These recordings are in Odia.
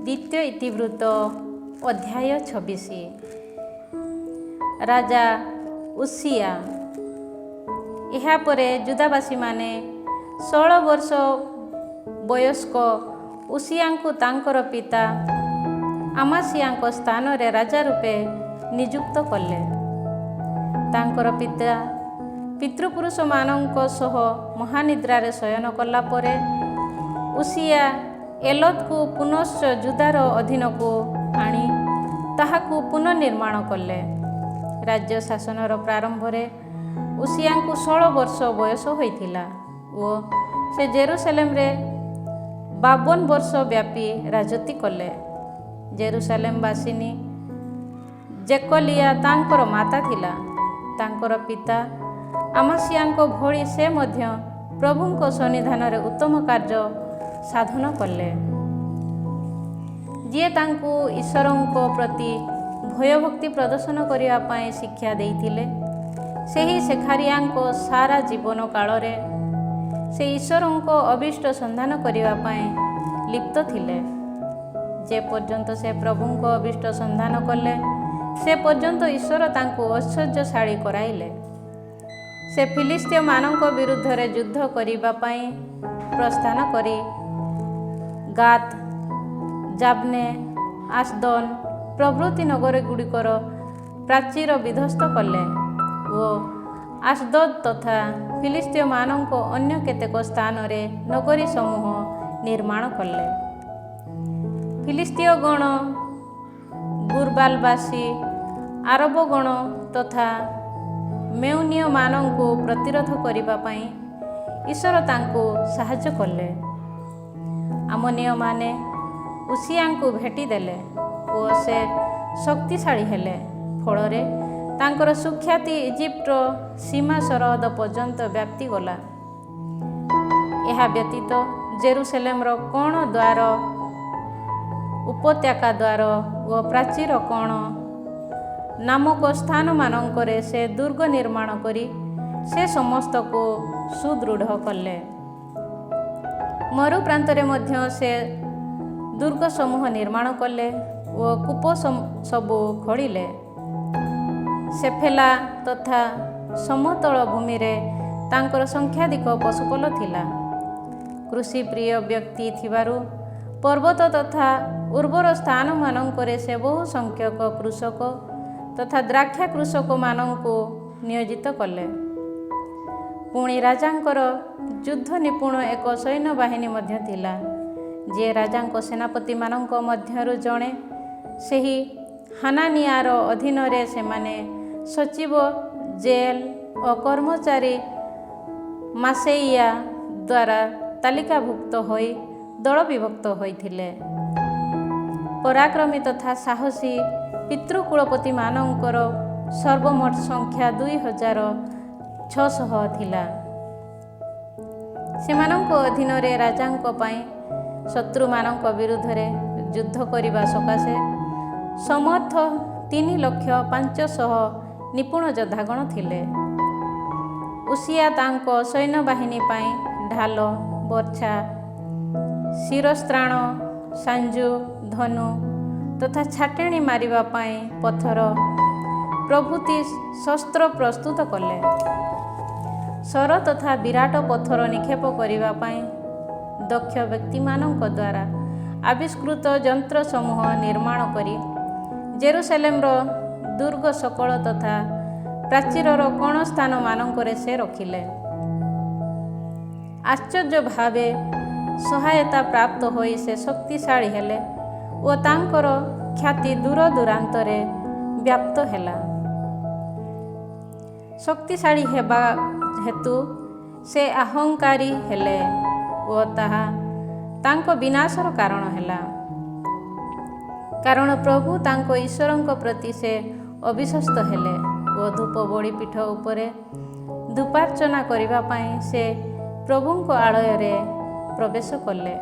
ଦ୍ୱିତୀୟ ଇତିବୃତ୍ତ ଅଧ୍ୟାୟ 26। ରାଜା ଉସିଆ। ଏହାପରେ ଯୁଦାବାସୀମାନେ 16 ବର୍ଷ ବୟସ୍କ ଉସିଆଙ୍କୁ ତାଙ୍କର ପିତା ଆମାସିଆଙ୍କ ସ୍ଥାନରେ ରାଜା ରୂପେ ନିଯୁକ୍ତ କଲେ। ତାଙ୍କର ପିତା ପିତୃପୁରୁଷମାନଙ୍କ ସହ ମହାନିଦ୍ରାରେ ଶୟନ କଲା ପରେ ଉସିଆ ଏଲତକୁ ପୁନଶ୍ଚ ଯୁଦାର ଅଧୀନକୁ ଆଣି ତାହାକୁ ପୁନର୍ନିର୍ମାଣ କଲେ। ରାଜ୍ୟ ଶାସନର ପ୍ରାରମ୍ଭରେ ଉସିଆଙ୍କୁ 16 ବର୍ଷ ବୟସ ହୋଇଥିଲା ଓ ସେ ଜେରୁସାଲେମରେ 52 ବର୍ଷ ବ୍ୟାପୀ ରାଜତ୍ୱ କଲେ। ଜେରୁସାଲେମବାସିନୀ ଜେକଲିଆ ତାଙ୍କର ମାତା ଥିଲା। ତାଙ୍କର ପିତା ଆମାସିଆଙ୍କ ଭଳି ସେ ମଧ୍ୟ ପ୍ରଭୁଙ୍କ ସନ୍ନିଧାନରେ ଉତ୍ତମ କାର୍ଯ୍ୟ ସାଧନ କଲେ। ଯିଏ ତାଙ୍କୁ ଈଶ୍ୱରଙ୍କ ପ୍ରତି ଭୟଭକ୍ତି ପ୍ରଦର୍ଶନ କରିବା ପାଇଁ ଶିକ୍ଷା ଦେଇଥିଲେ, ସେହି ସେଖାରିଆଙ୍କ ସାରା ଜୀବନ କାଳରେ ସେ ଈଶ୍ୱରଙ୍କ ଅଭୀଷ୍ଟ ସନ୍ଧାନ କରିବା ପାଇଁ ଲିପ୍ତ ଥିଲେ। ଯେ ପର୍ଯ୍ୟନ୍ତ ସେ ପ୍ରଭୁଙ୍କ ଅଭୀଷ୍ଟ ସନ୍ଧାନ କଲେ, ସେ ପର୍ଯ୍ୟନ୍ତ ଈଶ୍ୱର ତାଙ୍କୁ ଐଶ୍ୱର୍ଯ୍ୟଶାଳୀ କରାଇଲେ। ସେ ଫିଲିସ୍ତୀୟମାନଙ୍କ ବିରୁଦ୍ଧରେ ଯୁଦ୍ଧ କରିବା ପାଇଁ ପ୍ରସ୍ଥାନ କରି ଗାତ୍, ଜାବ୍ନେ, ଆସ୍ଦୋନ ପ୍ରଭୃତି ନଗରଗୁଡ଼ିକର ପ୍ରାଚୀର ବିଧ୍ୱସ୍ତ କଲେ ଓ ଆସ୍ଦୋଦ ତଥା ଫିଲିସ୍ତୀୟମାନଙ୍କ ଅନ୍ୟ କେତେକ ସ୍ଥାନରେ ନଗରୀ ସମୂହ ନିର୍ମାଣ କଲେ। ଫିଲିସ୍ତୀୟଗଣ, ଗୁରବାଲବାସୀ, ଆରବଗଣ ତଥା ମେଉନୀୟମାନଙ୍କୁ ପ୍ରତିରୋଧ କରିବା ପାଇଁ ଈଶ୍ୱର ତାଙ୍କୁ ସାହାଯ୍ୟ କଲେ। ଆମୋନୀୟମାନେ ଉସିଆଙ୍କୁ ଭେଟିଦେଲେ ଓ ସେ ଶକ୍ତିଶାଳୀ ହେଲେ। ଫଳରେ ତାଙ୍କର ସୁଖ୍ୟାତି ଇଜିପ୍ଟର ସୀମା ସରହଦ ପର୍ଯ୍ୟନ୍ତ ବ୍ୟାପ୍ତିଗଲା। ଏହା ବ୍ୟତୀତ ଜେରୁସାଲେମର କୋଣ ଦ୍ୱାର, ଉପତ୍ୟକା ଦ୍ୱାର ଓ ପ୍ରାଚୀର କୋଣ ନାମକ ସ୍ଥାନମାନଙ୍କରେ ସେ ଦୁର୍ଗ ନିର୍ମାଣ କରି ସେ ସମସ୍ତକୁ ସୁଦୃଢ଼ କଲେ। ମରୁ ପ୍ରାନ୍ତରେ ମଧ୍ୟ ସେ ଦୁର୍ଗ ସମୂହ ନିର୍ମାଣ କଲେ ଓ କୂପ ସବୁ ଖୋଳିଲେ। ସେଫେଲା ତଥା ସମତଳ ଭୂମିରେ ତାଙ୍କର ସଂଖ୍ୟାଧିକ ପଶୁପଲ ଥିଲା। କୃଷିପ୍ରିୟ ବ୍ୟକ୍ତି ଥିବାରୁ ପର୍ବତ ତଥା ଉର୍ବର ସ୍ଥାନମାନଙ୍କରେ ସେ ବହୁ ସଂଖ୍ୟକ କୃଷକ ତଥା ଦ୍ରାକ୍ଷା କୃଷକମାନଙ୍କୁ ନିୟୋଜିତ କଲେ। ପୁଣି ରାଜାଙ୍କର ଯୁଦ୍ଧ ନିପୁଣ ଏକ ସୈନ୍ୟବାହିନୀ ମଧ୍ୟ ଥିଲା, ଯିଏ ରାଜାଙ୍କ ସେନାପତିମାନଙ୍କ ମଧ୍ୟରୁ ଜଣେ। ସେହି ହାନାନିଆର ଅଧୀନରେ ସେମାନେ ସଚିବ ଜେଲ ଓ କର୍ମଚାରୀ ମାସେଇୟା ଦ୍ୱାରା ତାଲିକାଭୁକ୍ତ ହୋଇ ଦଳ ବିଭକ୍ତ ହୋଇଥିଲେ। ପରାକ୍ରମୀ ତଥା ସାହସୀ ପିତୃକୁଳପତିମାନଙ୍କର ସର୍ବମୋଟ ସଂଖ୍ୟା 2600 ଥିଲା। ସେମାନଙ୍କ ଅଧୀନରେ ରାଜାଙ୍କ ପାଇଁ ଶତ୍ରୁମାନଙ୍କ ବିରୁଦ୍ଧରେ ଯୁଦ୍ଧ କରିବା ସକାଶେ ସମର୍ଥ 3,500,000 ନିପୁଣ ଯୋଦ୍ଧାଗଣ ଥିଲେ। ଉସିଆ ତାଙ୍କ ସୈନ୍ୟବାହିନୀ ପାଇଁ ଢାଲ, ବର୍ଚ୍ଛା, ଶିରସ୍ତ୍ରାଣ, ସାଞ୍ଜୁ, ଧନୁ ତଥା ଛାଟେଣି ମାରିବା ପାଇଁ ପଥର ପ୍ରଭୃତି ଶସ୍ତ୍ର ପ୍ରସ୍ତୁତ କଲେ। ଶର ତଥା ବିରାଟ ପଥର ନିକ୍ଷେପ କରିବା ପାଇଁ ଦକ୍ଷ ବ୍ୟକ୍ତିମାନଙ୍କ ଦ୍ୱାରା ଆବିଷ୍କୃତ ଯନ୍ତ୍ର ସମୂହ ନିର୍ମାଣ କରି ଜେରୁସାଲେମର ଦୁର୍ଗ ସକଳ ତଥା ପ୍ରାଚୀରର କୋଣ ସ୍ଥାନମାନଙ୍କରେ ସେ ରଖିଲେ। ଆଶ୍ଚର୍ଯ୍ୟ ଭାବେ ସହାୟତା ପ୍ରାପ୍ତ ହୋଇ ସେ ଶକ୍ତିଶାଳୀ ହେଲେ ଓ ତାଙ୍କର ଖ୍ୟାତି ଦୂର ଦୂରାନ୍ତରେ ବ୍ୟାପ୍ତ ହେଲା। ଶକ୍ତିଶାଳୀ ହେବା ହେତୁ ସେ ଅହଙ୍କାରୀ ହେଲେ ଓ ତାହା ତାଙ୍କ ବିନାଶର କାରଣ ହେଲା। କାରଣ ପ୍ରଭୁ ତାଙ୍କ ଈଶ୍ୱରଙ୍କ ପ୍ରତି ସେ ଅବିଶ୍ୱସ୍ତ ହେଲେ ଓ ଧୂପ ବଳିପୀଠ ଉପରେ ଧୂପାର୍ଚ୍ଚନା କରିବା ପାଇଁ ସେ ପ୍ରଭୁଙ୍କ ଆଳୟରେ ପ୍ରବେଶ କଲେ।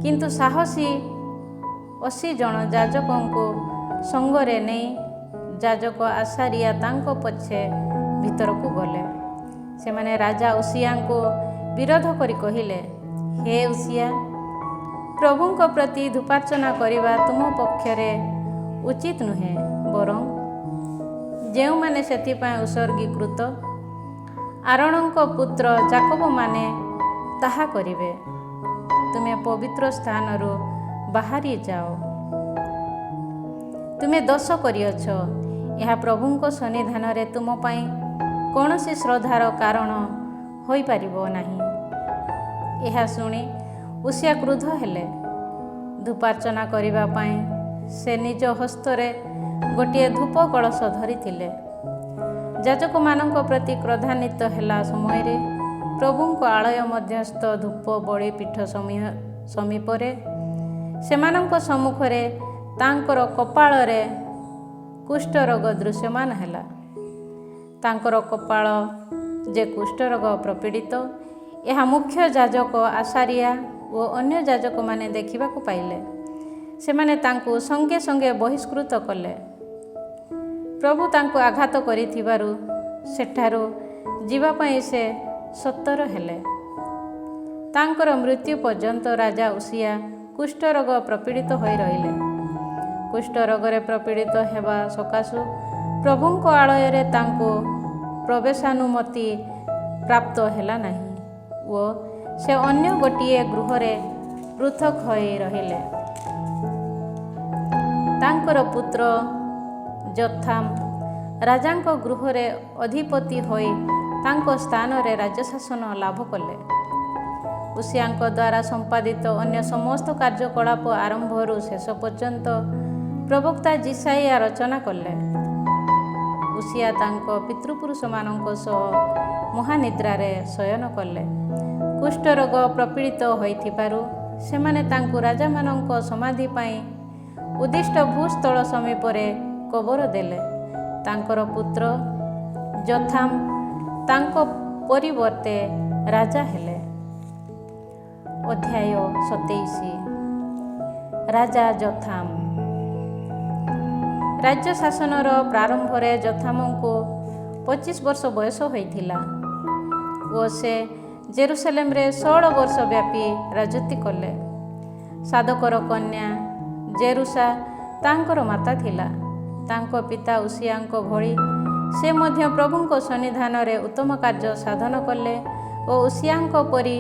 କିନ୍ତୁ ସାହସୀ 80 ଜଣ ଯାଜକଙ୍କୁ ସଙ୍ଗରେ ନେଇ ଯାଜକ ଆସାରିଆ ତାଙ୍କ ପଛେ ଭିତରକୁ ଗଲେ। ସେମାନେ ରାଜା ଉସିଆଙ୍କୁ ବିରୋଧ କରି କହିଲେ, ହେ ଉସିଆ, ପ୍ରଭୁଙ୍କ ପ୍ରତି ଧୂପାର୍ଚ୍ଚନା କରିବା ତୁମ ପକ୍ଷରେ ଉଚିତ ନୁହେଁ, ବରଂ ଯେଉଁମାନେ ସେଥିପାଇଁ ଉତ୍ସର୍ଗୀକୃତ ଆରୋନଙ୍କ ପୁତ୍ର ଯାକୋବମାନେ ତାହା କରିବେ। ତୁମେ ପବିତ୍ର ସ୍ଥାନରୁ ବାହାରି ଯାଅ। ତୁମେ ଦୋଷ କରିଅଛ, ଏହା ପ୍ରଭୁଙ୍କ ସନ୍ନିଧାନରେ ତୁମ ପାଇଁ କୌଣସି ଶ୍ରଦ୍ଧାର କାରଣ ହୋଇପାରିବ ନାହିଁ। ଏହା ଶୁଣି ଉସିଆ କ୍ରୁଦ୍ଧ ହେଲେ। ଧୂପାର୍ଚ୍ଚନା କରିବା ପାଇଁ ସେ ନିଜ ହସ୍ତରେ ଗୋଟିଏ ଧୂପ କଳସ ଧରିଥିଲେ। ଯାଜକମାନଙ୍କ ପ୍ରତି କ୍ରୋଧାନ୍ୱିତ ହେଲା ସମୟରେ ପ୍ରଭୁଙ୍କ ଆଳୟ ମଧ୍ୟସ୍ଥ ଧୂପ ବଳି ପୀଠ ସମୀପରେ ସେମାନଙ୍କ ସମ୍ମୁଖରେ ତାଙ୍କର କପାଳରେ କୁଷ୍ଠରୋଗ ଦୃଶ୍ୟମାନ ହେଲା। ତାଙ୍କର କପାଳ ଯେ କୁଷ୍ଠରୋଗ ପ୍ରପୀଡ଼ିତ, ଏହା ମୁଖ୍ୟ ଯାଜକ ଆସାରିଆ ଓ ଅନ୍ୟ ଯାଜକମାନେ ଦେଖିବାକୁ ପାଇଲେ। ସେମାନେ ତାଙ୍କୁ ସଙ୍ଗେ ସଙ୍ଗେ ବହିଷ୍କୃତ କଲେ। ପ୍ରଭୁ ତାଙ୍କୁ ଆଘାତ କରିଥିବାରୁ ସେଠାରୁ ଯିବା ପାଇଁ ସେ ସତର ହେଲେ। ତାଙ୍କର ମୃତ୍ୟୁ ପର୍ଯ୍ୟନ୍ତ ରାଜା ଉସିଆ କୁଷ୍ଠରୋଗ ପ୍ରପୀଡ଼ିତ ହୋଇ ରହିଲେ। କୁଷ୍ଠରୋଗରେ ପ୍ରପୀଡ଼ିତ ହେବା ସକାଶୁ ପ୍ରଭୁଙ୍କ ଆଳୟରେ ତାଙ୍କୁ ପ୍ରବେଶାନୁମତି ପ୍ରାପ୍ତ ହେଲା ନାହିଁ ଓ ସେ ଅନ୍ୟ ଗୋଟିଏ ଗୃହରେ ପୃଥକ ହୋଇ ରହିଲେ। ତାଙ୍କର ପୁତ୍ର ଯୋଥାମ୍ ରାଜାଙ୍କ ଗୃହରେ ଅଧିପତି ହୋଇ ତାଙ୍କ ସ୍ଥାନରେ ରାଜ୍ୟଶାସନ ଲାଭ କଲେ। ଉସିଆଙ୍କ ଦ୍ୱାରା ସମ୍ପାଦିତ ଅନ୍ୟ ସମସ୍ତ କାର୍ଯ୍ୟକଳାପ ଆରମ୍ଭରୁ ଶେଷ ପର୍ଯ୍ୟନ୍ତ ପ୍ରବକ୍ତା ଜିସାଇଆ ରଚନା କଲେ। ଉସିଆ ତାଙ୍କ ପିତୃପୁରୁଷମାନଙ୍କ ସହ ମହାନିଦ୍ରାରେ ଶୟନ କଲେ। କୁଷ୍ଠରୋଗ ପ୍ରପୀଡ଼ିତ ହୋଇଥିବାରୁ ସେମାନେ ତାଙ୍କୁ ରାଜାମାନଙ୍କ ସମାଧି ପାଇଁ ଉଦ୍ଦିଷ୍ଟ ଭୂସ୍ଥଳ ସମୀପରେ କବର ଦେଲେ। ତାଙ୍କର ପୁତ୍ର ଯୋଥାମ୍ ତାଙ୍କ ପରିବର୍ତ୍ତେ ରାଜା ହେଲେ। ଅଧ୍ୟାୟ 27। ରାଜା ଯୋଥାମ୍। ରାଜ୍ୟ ଶାସନର ପ୍ରାରମ୍ଭରେ ଯୋଥାମଙ୍କୁ 25 ବର୍ଷ ବୟସ ହୋଇଥିଲା ଓ ସେ ଜେରୁସାଲେମରେ 16 ବର୍ଷ ବ୍ୟାପୀ ରାଜତ୍ୱ କଲେ। ସାଦୋକର କନ୍ୟା ଜେରୁସା ତାଙ୍କର ମାତା ଥିଲା। ତାଙ୍କ ପିତା ଉସିଆଙ୍କ ଭଳି ସେ ମଧ୍ୟ ପ୍ରଭୁଙ୍କ ସନ୍ନିଧାନରେ ଉତ୍ତମ କାର୍ଯ୍ୟ ସାଧନ କଲେ ଓ ଉସିଆଙ୍କ ପରି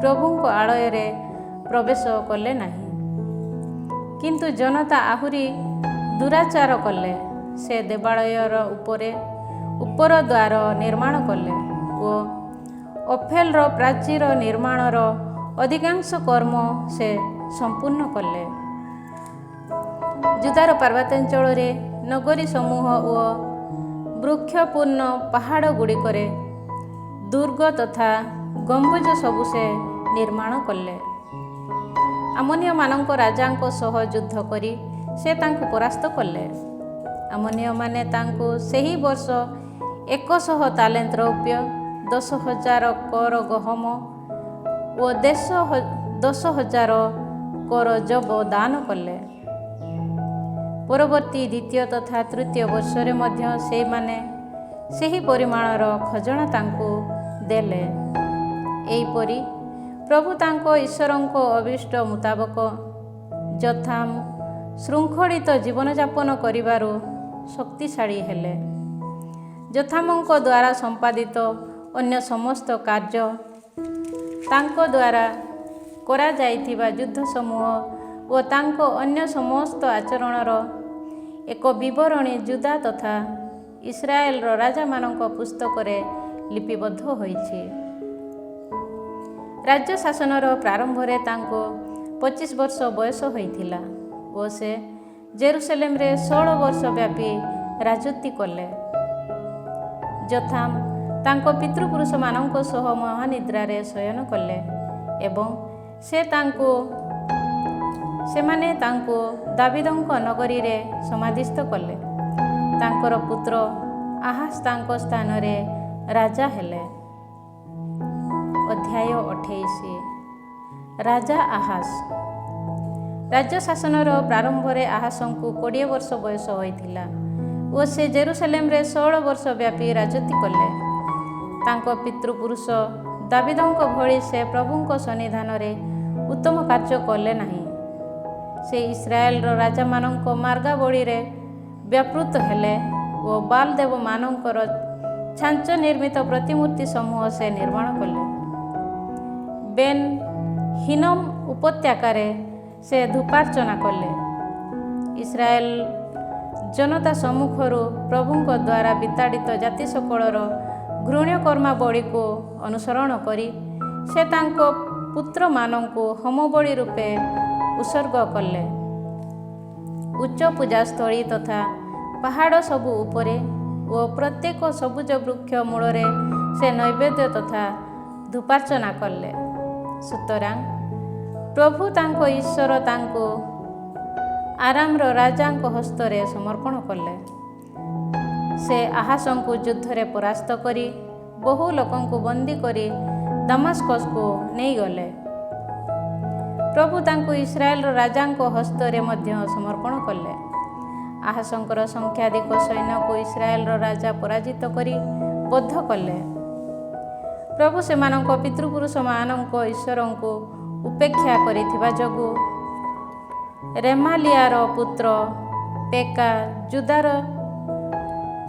ପ୍ରଭୁଙ୍କ ଆଳୟରେ ପ୍ରବେଶ କଲେ ନାହିଁ। କିନ୍ତୁ ଜନତା ଆହୁରି ଦୁରାଚାର କଲେ। ସେ ଦେବାଳୟର ଉପର ଦ୍ୱାର ନିର୍ମାଣ କଲେ ଓ ଓଫେଲର ପ୍ରାଚୀର ନିର୍ମାଣର ଅଧିକାଂଶ କର୍ମ ସେ ସମ୍ପୂର୍ଣ୍ଣ କଲେ। ଜୁଦାର ପାର୍ବତ୍ୟାଞ୍ଚଳରେ ନଗରୀ ସମୂହ ଓ ବୃକ୍ଷପୂର୍ଣ୍ଣ ପାହାଡ଼ଗୁଡ଼ିକରେ ଦୁର୍ଗ ତଥା ଗମ୍ବୁଜ ସବୁ ସେ ନିର୍ମାଣ କଲେ। ଆମୋନୀୟମାନଙ୍କ ରାଜାଙ୍କ ସହ ଯୁଦ୍ଧ କରି ସେ ତାଙ୍କୁ ପରାସ୍ତ କଲେ। ଆମୋନୀୟମାନେ ତାଙ୍କୁ ସେହି ବର୍ଷ 100 ତାଲେନ୍ତ ରୌପ୍ୟ, 10,000 କର ଗହମ ଓ 10,000 କର ଯବ ଦାନ କଲେ। ପରବର୍ତ୍ତୀ ଦ୍ୱିତୀୟ ତଥା ତୃତୀୟ ବର୍ଷରେ ମଧ୍ୟ ସେଇମାନେ ସେହି ପରିମାଣର ଖଜଣା ତାଙ୍କୁ ଦେଲେ। ଏହିପରି ପ୍ରଭୁ ତାଙ୍କ ଈଶ୍ୱରଙ୍କ ଅଭୀଷ୍ଟ ମୁତାବକ ଯୋଥାମ୍ ଶୃଙ୍ଖଳିତ ଜୀବନଯାପନ କରିବାରୁ ଶକ୍ତିଶାଳୀ ହେଲେ। ଯୋଥାମଙ୍କ ଦ୍ୱାରା ସମ୍ପାଦିତ ଅନ୍ୟ ସମସ୍ତ କାର୍ଯ୍ୟ, ତାଙ୍କ ଦ୍ୱାରା କରାଯାଇଥିବା ଯୁଦ୍ଧ ସମୂହ ଓ ତାଙ୍କ ଅନ୍ୟ ସମସ୍ତ ଆଚରଣର ଏକ ବିବରଣୀ ଜୁଦା ତଥା ଇସ୍ରାଏଲର ରାଜାମାନଙ୍କ ପୁସ୍ତକରେ ଲିପିବଦ୍ଧ ହୋଇଛି। ରାଜ୍ୟ ଶାସନର ପ୍ରାରମ୍ଭରେ ତାଙ୍କୁ 25 ବର୍ଷ ବୟସ ହୋଇଥିଲା ଓ ସେ ଜେରୁସାଲେମରେ 16 ବର୍ଷ ବ୍ୟାପୀ ରାଜତ୍ୱ କଲେ। ଯୋଥାମ୍ ତାଙ୍କ ପିତୃପୁରୁଷମାନଙ୍କ ସହ ମହାନିଦ୍ରାରେ ଶୟନ କଲେ ଏବଂ ସେମାନେ ତାଙ୍କୁ ଦାବିଦଙ୍କ ନଗରୀରେ ସମାଧିସ୍ଥ କଲେ। ତାଙ୍କର ପୁତ୍ର ଆହାଜ ତାଙ୍କ ସ୍ଥାନରେ ରାଜା ହେଲେ। ଅଧ୍ୟାୟ 28। ରାଜା ଆହାଜ। ରାଜ୍ୟ ଶାସନର ପ୍ରାରମ୍ଭରେ ଆହାଜଙ୍କୁ 20 ବର୍ଷ ବୟସ ହୋଇଥିଲା ଓ ସେ ଜେରୁସାଲେମରେ 16 ବର୍ଷ ବ୍ୟାପୀ ରାଜତ୍ୱ କଲେ। ତାଙ୍କ ପିତୃପୁରୁଷ ଦାବିଦଙ୍କ ଭଳି ସେ ପ୍ରଭୁଙ୍କ ସନ୍ନିଧାନରେ ଉତ୍ତମ କାର୍ଯ୍ୟ କଲେ ନାହିଁ। ସେ ଇସ୍ରାଏଲର ରାଜାମାନଙ୍କ ମାର୍ଗାବଳୀରେ ବ୍ୟାପୃତ ହେଲେ ଓ ବାଲ ଦେବମାନଙ୍କର ଛାଞ୍ଚ ନିର୍ମିତ ପ୍ରତିମୂର୍ତ୍ତି ସମୂହ ସେ ନିର୍ମାଣ କଲେ। ବେନ୍ ହିନମ ଉପତ୍ୟକାରେ ସେ ଧୂପାର୍ଚ୍ଚନା କଲେ। ଇସ୍ରାଏଲ ଜନତା ସମ୍ମୁଖରୁ ପ୍ରଭୁଙ୍କ ଦ୍ୱାରା ବିତାଡ଼ିତ ଜାତି ସକଳର ଘୃଣ୍ୟ କର୍ମାବଳୀକୁ ଅନୁସରଣ କରି ସେ ତାଙ୍କ ପୁତ୍ରମାନଙ୍କୁ ହୋମବଳି ରୂପେ ଉତ୍ସର୍ଗ କଲେ। ଉଚ୍ଚ ପୂଜାସ୍ଥଳୀ ତଥା ପାହାଡ଼ ସବୁ ଉପରେ ଓ ପ୍ରତ୍ୟେକ ସବୁଜ ବୃକ୍ଷ ମୂଳରେ ସେ ନୈବେଦ୍ୟ ତଥା ଧୂପାର୍ଚ୍ଚନା କଲେ। ସୁତରାଂ ପ୍ରଭୁ ତାଙ୍କ ଈଶ୍ୱର ତାଙ୍କୁ ଆରାମର ରାଜାଙ୍କ ହସ୍ତରେ ସମର୍ପଣ କଲେ। ସେ ଆହାସଙ୍କୁ ଯୁଦ୍ଧରେ ପରାସ୍ତ କରି ବହୁ ଲୋକଙ୍କୁ ବନ୍ଦୀ କରି ଦମାସ୍କସକୁ ନେଇଗଲେ। ପ୍ରଭୁ ତାଙ୍କୁ ଇସ୍ରାଏଲର ରାଜାଙ୍କ ହସ୍ତରେ ମଧ୍ୟ ସମର୍ପଣ କଲେ। ଆହାସଙ୍କର ସଂଖ୍ୟାଧିକ ସୈନ୍ୟକୁ ଇସ୍ରାଏଲର ରାଜା ପରାଜିତ କରି ବଦ୍ଧ କଲେ। ପ୍ରଭୁ ସେମାନଙ୍କ ପିତୃପୁରୁଷମାନଙ୍କ ଈଶ୍ୱରଙ୍କୁ ଉପେକ୍ଷା କରିଥିବା ଯୋଗୁଁ ରେମାଲିଆର ପୁତ୍ର ପେକା ଜୁଦାର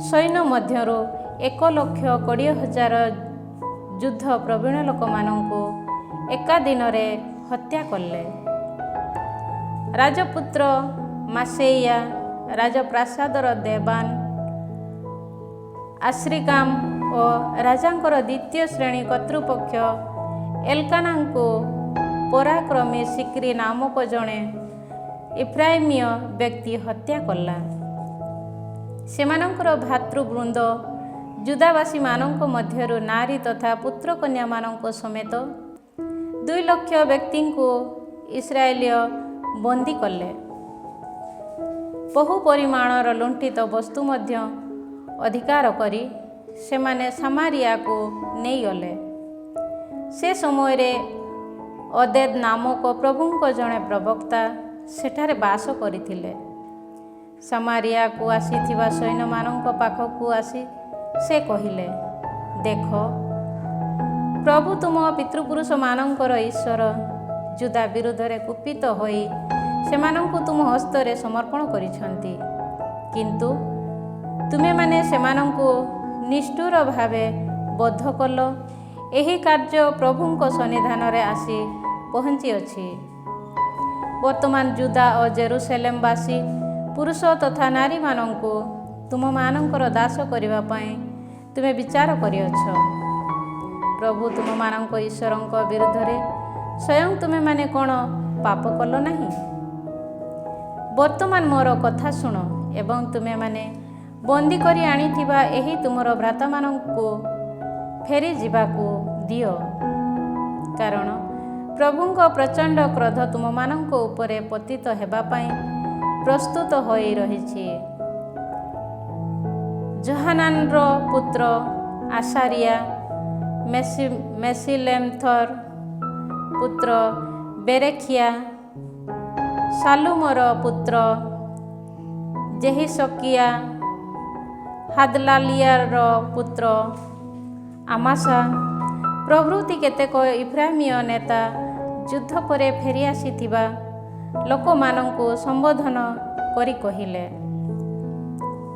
ସୈନ୍ୟ ମଧ୍ୟରୁ 1,20,000 ଯୁଦ୍ଧ ପ୍ରବୀଣ ଲୋକମାନଙ୍କୁ ଏକା ଦିନରେ ହତ୍ୟା କଲେ। ରାଜପୁତ୍ର ମାସେଇଆ ରାଜପ୍ରାସାଦର ଦେବାନ ଆଶ୍ରିକାମ ଓ ରାଜାଙ୍କର ଦ୍ୱିତୀୟ ଶ୍ରେଣୀ କର୍ତ୍ତୃପକ୍ଷ ଏଲକାନାଙ୍କୁ ପରାକ୍ରମୀ ସିକ୍ରି ନାମକ ଜଣେ ଇଫ୍ରାଇମୀୟ ବ୍ୟକ୍ତି ହତ୍ୟା କଲା। ସେମାନଙ୍କର ଭାତୃବୃନ୍ଦ ଯୁଦାବାସୀମାନଙ୍କ ମଧ୍ୟରୁ ନାରୀ ତଥା ପୁତ୍ରକନ୍ୟାମାନଙ୍କ ସମେତ 2,00,000 ବ୍ୟକ୍ତିଙ୍କୁ ଇସ୍ରାଏଲୀୟ ବନ୍ଦୀ କଲେ। ବହୁ ପରିମାଣର ଲୁଣ୍ଠିତ ବସ୍ତୁ ମଧ୍ୟ ଅଧିକାର କରି ସେମାନେ ସାମାରିଆକୁ ନେଇଗଲେ। ସେ ସମୟରେ ଅଦେଦ ନାମକ ପ୍ରଭୁଙ୍କ ଜଣେ ପ୍ରବକ୍ତା ସେଠାରେ ବାସ କରିଥିଲେ। ସାମାରିଆକୁ ଆସିଥିବା ସୈନ୍ୟମାନଙ୍କ ପାଖକୁ ଆସି ସେ କହିଲେ, ଦେଖ, ପ୍ରଭୁ ତୁମ ପିତୃପୁରୁଷମାନଙ୍କର ଈଶ୍ୱର ଯୁଦା ବିରୁଦ୍ଧରେ କୁପିତ ହୋଇ ସେମାନଙ୍କୁ ତୁମ ହସ୍ତରେ ସମର୍ପଣ କରିଛନ୍ତି। କିନ୍ତୁ ତୁମେମାନେ ସେମାନଙ୍କୁ ନିଷ୍ଠୁର ଭାବେ ବଦ୍ଧ କଲ। ଏହି କାର୍ଯ୍ୟ ପ୍ରଭୁଙ୍କ ସନ୍ନିଧାନରେ ଆସି ପହଞ୍ଚିଅଛି। ବର୍ତ୍ତମାନ ଯୁଦା ଓ ଜେରୁସେଲେମବାସୀ ପୁରୁଷ ତଥା ନାରୀମାନଙ୍କୁ ତୁମମାନଙ୍କର ଦାସ କରିବା ପାଇଁ ତୁମେ ବିଚାର କରିଅଛ। ପ୍ରଭୁ ତୁମମାନଙ୍କ ଈଶ୍ୱରଙ୍କ ବିରୁଦ୍ଧରେ ସ୍ୱୟଂ ତୁମେମାନେ କ'ଣ ପାପ କଲ ନାହିଁ? ବର୍ତ୍ତମାନ ମୋର କଥା ଶୁଣ ଏବଂ ତୁମେମାନେ ବନ୍ଦୀ କରି ଆଣିଥିବା ଏହି ତୁମର ଭ୍ରାତାମାନଙ୍କୁ ଫେରି ଯିବାକୁ ଦିଅ, କାରଣ ପ୍ରଭୁଙ୍କ ପ୍ରଚଣ୍ଡ କ୍ରୋଧ ତୁମମାନଙ୍କ ଉପରେ ପତିତ ହେବା ପାଇଁ ପ୍ରସ୍ତୁତ ହୋଇ ରହିଛି। ଯୋହାନାନର ପୁତ୍ର ଆସାରିଆ, ମେସିଲେମଥର ପୁତ୍ର ବେରେଖିଆ, ସାଲୁମର ପୁତ୍ର ଜେହିସକିଆ, ହାଦଲାଲିଆର ପୁତ୍ର ଆମାସା ପ୍ରଭୃତି କେତେକ ଇଫ୍ରାଇମୀୟ ନେତା ଯୁଦ୍ଧ ପରେ ଫେରିଆସିଥିବା ଲୋକମାନଙ୍କୁ ସମ୍ବୋଧନ କରି କହିଲେ,